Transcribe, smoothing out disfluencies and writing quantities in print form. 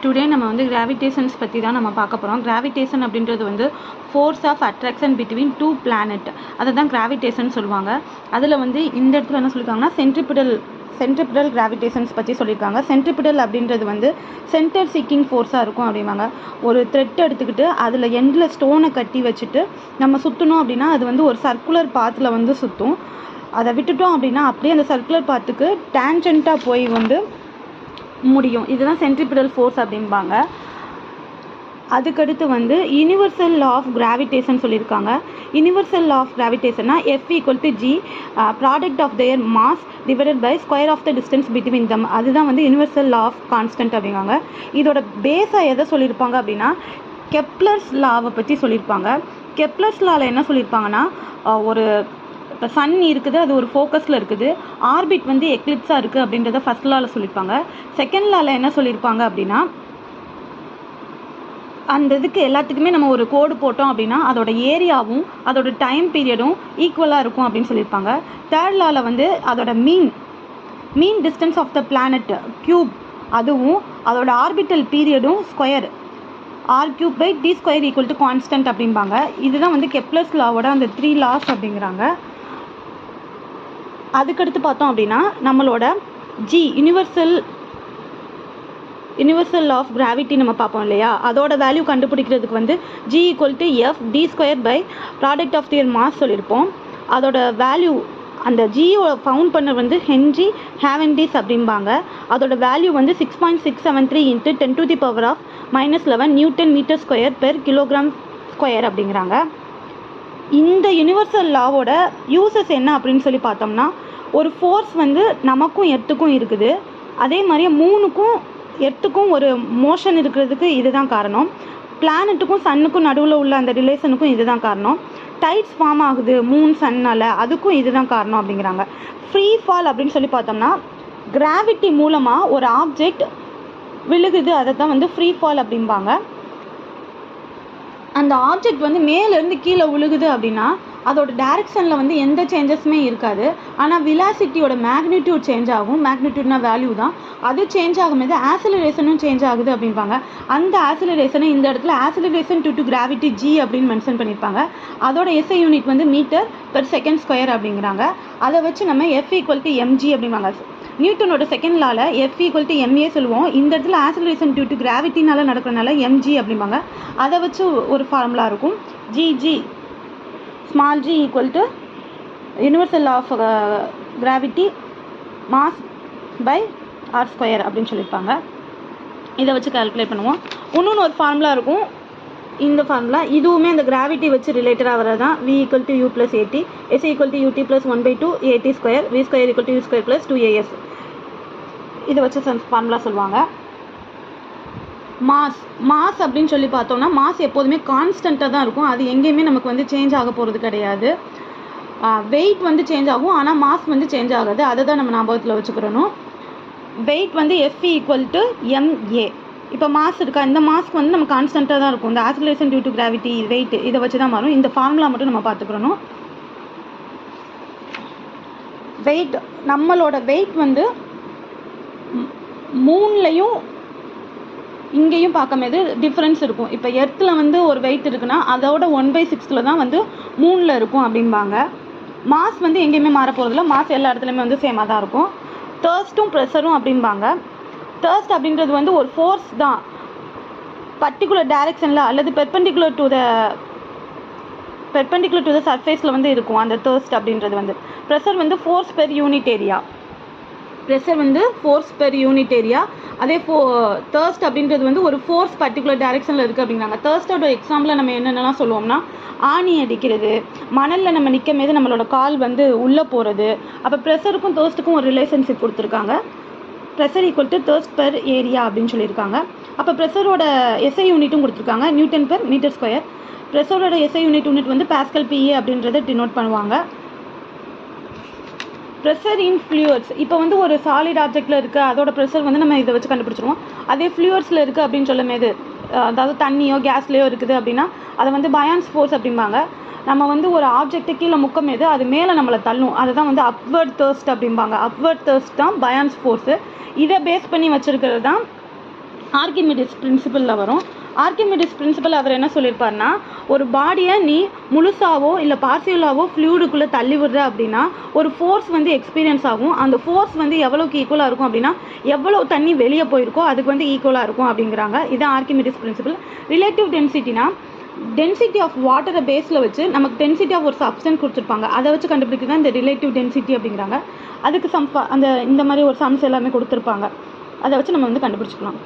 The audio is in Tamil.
டுடே நம்ம வந்து கிராவிடேஷன்ஸ் பற்றி தான் நம்ம பார்க்க போகிறோம். கிராவிடேஷன் அப்படின்றது வந்து force of attraction between two planet, அதை தான் கிராவிடேஷன் சொல்லுவாங்க. அதில் வந்து இந்த இடத்துல என்ன சொல்லியிருக்காங்கன்னா சென்ட்ரிபிடல் கிராவிடேஷன்ஸ் பற்றி சொல்லியிருக்காங்க. சென்ட்ரிபிடல் அப்படின்றது வந்து சென்டர் சீக்கிங் ஃபோர்ஸாக இருக்கும் அப்படிம்பாங்க. ஒரு த்ரெட் எடுத்துக்கிட்டு அதில் எண்டில் ஸ்டோனை கட்டி வச்சுட்டு நம்ம சுற்றணும் அப்படின்னா அது வந்து ஒரு சர்க்குலர் பாத்தில் வந்து சுற்றும். அதை விட்டுட்டோம் அப்படின்னா அப்படியே அந்த சர்க்குலர் பாத்துக்கு டேஞ்சென்ட்டாக போய் வந்து முடியும். இதுதான் சென்ட்ரிபிடல் ஃபோர்ஸ் அப்படிம்பாங்க. அதுக்கடுத்து வந்து யூனிவர்சல் லா ஆஃப் கிராவிடேஷன் சொல்லியிருக்காங்க. யூனிவர்சல் லா ஆஃப் கிராவிடேஷன்னா F = G product of their mass divided by square of the distance between them. அதுதான் வந்து யூனிவர்சல் லா ஆஃப் கான்ஸ்டன்ட் அப்படிங்காங்க. இதோட பேஸாக எதை சொல்லியிருப்பாங்க அப்படின்னா கெப்லர்ஸ் லாவை பற்றி சொல்லியிருப்பாங்க. கெப்லர்ஸ் லாவில் என்ன சொல்லியிருப்பாங்கன்னா ஒரு இப்போ சன் இருக்குது, அது ஒரு ஃபோக்கஸில் இருக்குது, ஆர்பிட் வந்து எக்லிப்ஸாக இருக்குது அப்படின்றத ஃபர்ஸ்ட் லாவில் சொல்லியிருப்பாங்க. செகண்ட் லாவில் என்ன சொல்லியிருப்பாங்க அப்படின்னா அந்த இதுக்கு எல்லாத்துக்குமே நம்ம ஒரு கோடு போட்டோம் அப்படின்னா அதோட ஏரியாவும் அதோட டைம் பீரியடும் ஈக்குவலாக இருக்கும் அப்படின்னு சொல்லியிருப்பாங்க. தேர்ட் லாவில் வந்து அதோட mean distance of the planet cube, அதுவும் அதோட ஆர்பிட்டல் பீரியடும் ஸ்கொயர் r³/d² = கான்ஸ்டன்ட் அப்படிம்பாங்க. இதுதான் வந்து கெப்லர்ஸ் லாவோட அந்த 3 லாஸ் அப்படிங்கிறாங்க. அதுக்கடுத்து பார்த்தோம் அப்படின்னா நம்மளோட G யூனிவர்சல் ஆஃப் கிராவிட்டி நம்ம பார்ப்போம் இல்லையா, அதோட வேல்யூ கண்டுபிடிக்கிறதுக்கு வந்து G = F d² product of their mass சொல்லியிருப்போம். அதோட வேல்யூ அந்த ஜியோட ஃபவுண்ட் பண்ண வந்து ஹென்ரி ஹேவன்டிஸ் அப்படிம்பாங்க. அதோட வேல்யூ வந்து 6.673 × 10⁻⁻11 newton meter square per kilogram square அப்படிங்கிறாங்க. இந்த யூனிவர்சல் லாவோட யூசஸ் என்ன அப்படின்னு சொல்லி பார்த்தோம்னா ஒரு ஃபோர்ஸ் வந்து நமக்கும் எர்த்துக்கும் இருக்குது, அதே மாதிரியே மூணுக்கும் எர்த்துக்கும் ஒரு மோஷன் இருக்கிறதுக்கு இதுதான் காரணம். பிளானட்டுக்கும் சன்னுக்கும் நடுவில் உள்ள அந்த ரிலேஷனுக்கும் இதுதான் காரணம். டைட்ஸ் ஃபார்ம் ஆகுது மூன் சன்னால், அதுக்கும் இதுதான் காரணம் அப்படிங்கிறாங்க. ஃப்ரீ ஃபால் அப்படின்னு சொல்லி பார்த்தோம்னா கிராவிட்டி மூலமாக ஒரு ஆப்ஜெக்ட் விழுகுது, அதை தான் வந்து ஃப்ரீ ஃபால் அப்படிம்பாங்க. அந்த ஆப்ஜெக்ட் வந்து மேலேருந்து கீழே விழுகுது அப்படின்னா அதோட டைரக்ஷனில் வந்து எந்த சேஞ்சஸுமே இருக்காது, ஆனால் விலாசிட்டியோட மேக்னிடியூட் சேஞ்ச் ஆகும். மேக்னிடியூட்னா வேல்யூ தான், அது சேஞ்ச் ஆகும்போது ஆக்சிலரேஷனும் சேஞ்ச் ஆகுது அப்படின்பாங்க. அந்த ஆக்சிலரேஷனை இந்த இடத்துல acceleration due to gravity G அப்படின்னு மென்ஷன் பண்ணியிருப்பாங்க. அதோட SI யூனிட் வந்து மீட்டர்/செகண்ட்² அப்படிங்கிறாங்க. அதை வச்சு நம்ம F = mg அப்படிம்பாங்க. நியூட்டனோட செகண்ட் லாவில் F = ma சொல்லுவோம். இந்த இடத்துல ஆக்சிலரேஷன் டியூ டு கிராவிட்டினால நடக்கிறனால mg அப்படிம்பாங்க. அதை வச்சு ஒரு ஃபார்முலா இருக்கும். small g = universal of gravity mass by r² அப்படின்னு சொல்லியிருப்பாங்க. இதை வச்சு கால்குலேட் பண்ணுவோம். இன்னொன்று ஒரு ஃபார்முலா இருக்கும். இந்த ஃபார்முலா இதுவுமே அந்த கிராவிட்டி வச்சு ரிலேட்டடாக வரது தான். V = U + AT, S = UT + 1/2 AT², V² = U² + 2AS. இதை வச்சு ஃபார்முலா சொல்லுவாங்க. மாஸ் அப்படின்னு சொல்லி பார்த்தோம்னா மாஸ் எப்போதுமே கான்ஸ்டண்ட்டாக தான் இருக்கும், அது எங்கேயுமே நமக்கு வந்து சேஞ்ச் ஆக போகிறது கிடையாது. வெயிட் வந்து சேஞ்ச் ஆகும், ஆனால் மாஸ் வந்து சேஞ்ச் ஆகாது, அதை தான் நம்ம ஞாபகத்தில் வச்சுக்கிறணும். வெயிட் வந்து F = ma. இப்போ மாஸ் இருக்கா, இந்த மாஸ்க்கு வந்து நம்ம கான்ஸ்டண்ட்டாக தான் இருக்கும். இந்த acceleration due to gravity weight இதை வச்சு தான் மாறும். இந்த ஃபார்முலா மட்டும் நம்ம பார்த்துக்கிறணும். வெயிட், நம்மளோட வெயிட் வந்து மூணுலையும் இங்கேயும் பார்க்கும்போது டிஃப்ரென்ஸ் இருக்கும். இப்போ எர்த்தில் வந்து ஒரு வெயிட் இருக்குன்னா அதோட 1/6 தான் வந்து மூணில் இருக்கும் அப்படிம்பாங்க. மாஸ் வந்து எங்கேயுமே மாற போகிறதில்ல, மாஸ் எல்லா இடத்துலையுமே வந்து சேமாக தான் இருக்கும். தேர்ஸ்ட்டும் ப்ரெஷரும் அப்படிம்பாங்க. தேர்ஸ்ட் அப்படின்றது வந்து ஒரு ஃபோர்ஸ் தான், பர்டிகுலர் டைரெக்ஷனில் அல்லது பெர்பெண்டிகுலர் டு த சர்ஃபேஸில் வந்து இருக்கும். அந்த தேர்ஸ்ட் அப்படின்றது வந்து ப்ரெஷர் வந்து ஃபோர்ஸ் பெர் யூனிட் ஏரியா. அதே தேர்ஸ்ட் அப்படின்றது வந்து ஒரு ஃபோர்ஸ் பர்டிகுலர் டைரெக்ஷனில் இருக்குது அப்படிங்கிறாங்க. தேர்ஸ்டோட எக்ஸாம்பிளில் நம்ம என்னென்னலாம் சொல்லுவோம்னா ஆணி அடிக்கிறது, மணலில் நம்ம நிற்கும் போது நம்மளோட கால் வந்து உள்ளே போகிறது. அப்போ ப்ரெஷருக்கும் தேர்ஸ்ட்டுக்கும் ஒரு ரிலேஷன்ஷிப் கொடுத்துருக்காங்க. ப்ரெஷர் = தேர்ஸ்ட் பெர் ஏரியா அப்படின்னு சொல்லியிருக்காங்க. அப்போ ப்ரெஷரோட SI யூனிட்டும் கொடுத்துருக்காங்க, Nm/m². ப்ரெஷரோட SI யூனிட் வந்து பாஸ்கல் PA அப்படின்றத டினோட் பண்ணுவாங்க. ப்ரெஷர் இன் ஃப்ளூயிட்ஸ், இப்போ வந்து ஒரு சாலிட் ஆப்ஜெக்டில் இருக்குது, அதோட ப்ரெஷர் வந்து நம்ம இதை வச்சு கண்டுபிடிச்சிருவோம். அதே ஃப்ளூயிட்ஸில் இருக்குது அப்படின்னு சொல்லும்போது, அதாவது தண்ணியோ கேஸ்லேயோ இருக்குது அப்படின்னா அதை வந்து பயான்ஸ் ஃபோர்ஸ் அப்படிம்பாங்க. நம்ம வந்து ஒரு ஆப்ஜெக்ட்டை கீழே முக்கமேது அது மேலே நம்மளை தள்ளும், அதுதான் வந்து அப்வர்ட் தேர்ஸ்ட் அப்படிம்பாங்க. அப்வர்ட் தேர்ஸ்ட் தான் பயான்ஸ் ஃபோர்ஸு. இதை பேஸ் பண்ணி வச்சுருக்கிறது தான் ஆர்கிமிடிஸ் பிரின்சிபலில் வரும். ஆர்கிமிடிஸ் பிரின்சிபல் அவர் என்ன சொல்லியிருப்பார்னா, ஒரு பாடியை நீ முழுசாவோ இல்லை பார்சியலாவோ ஃப்ளூயிடுக்குள்ளே தள்ளி விடுற அப்படின்னா ஒரு ஃபோர்ஸ் வந்து எக்ஸ்பீரியன்ஸ் ஆகும். அந்த ஃபோர்ஸ் வந்து எவ்வளோக்கு ஈக்குவலாக இருக்கும் அப்படின்னா எவ்வளோ தண்ணி வெளியே போயிருக்கோ அதுக்கு வந்து ஈக்குவலாக இருக்கும் அப்படிங்கிறாங்க. இதுதான் ஆர்கிமிடிஸ் பிரின்சிபல். ரிலேட்டிவ் டென்சிட்டினா டென்சிட்டி ஆஃப் வாட்டரை பேஸில் வச்சு நமக்கு டென்சிட்டி ஆஃப் ஒரு சப்ஸ்டன்ஸ் கொடுத்துருப்பாங்க, அதை வச்சு கண்டுபிடிக்கிறது தான் இந்த ரிலேட்டிவ் டென்சிட்டி அப்படிங்கிறாங்க. அதுக்கு இந்த மாதிரி ஒரு சம்ஸ் எல்லாமே கொடுத்துருப்பாங்க, அதை வச்சு நம்ம வந்து கண்டுபிடிச்சிக்கலாம்.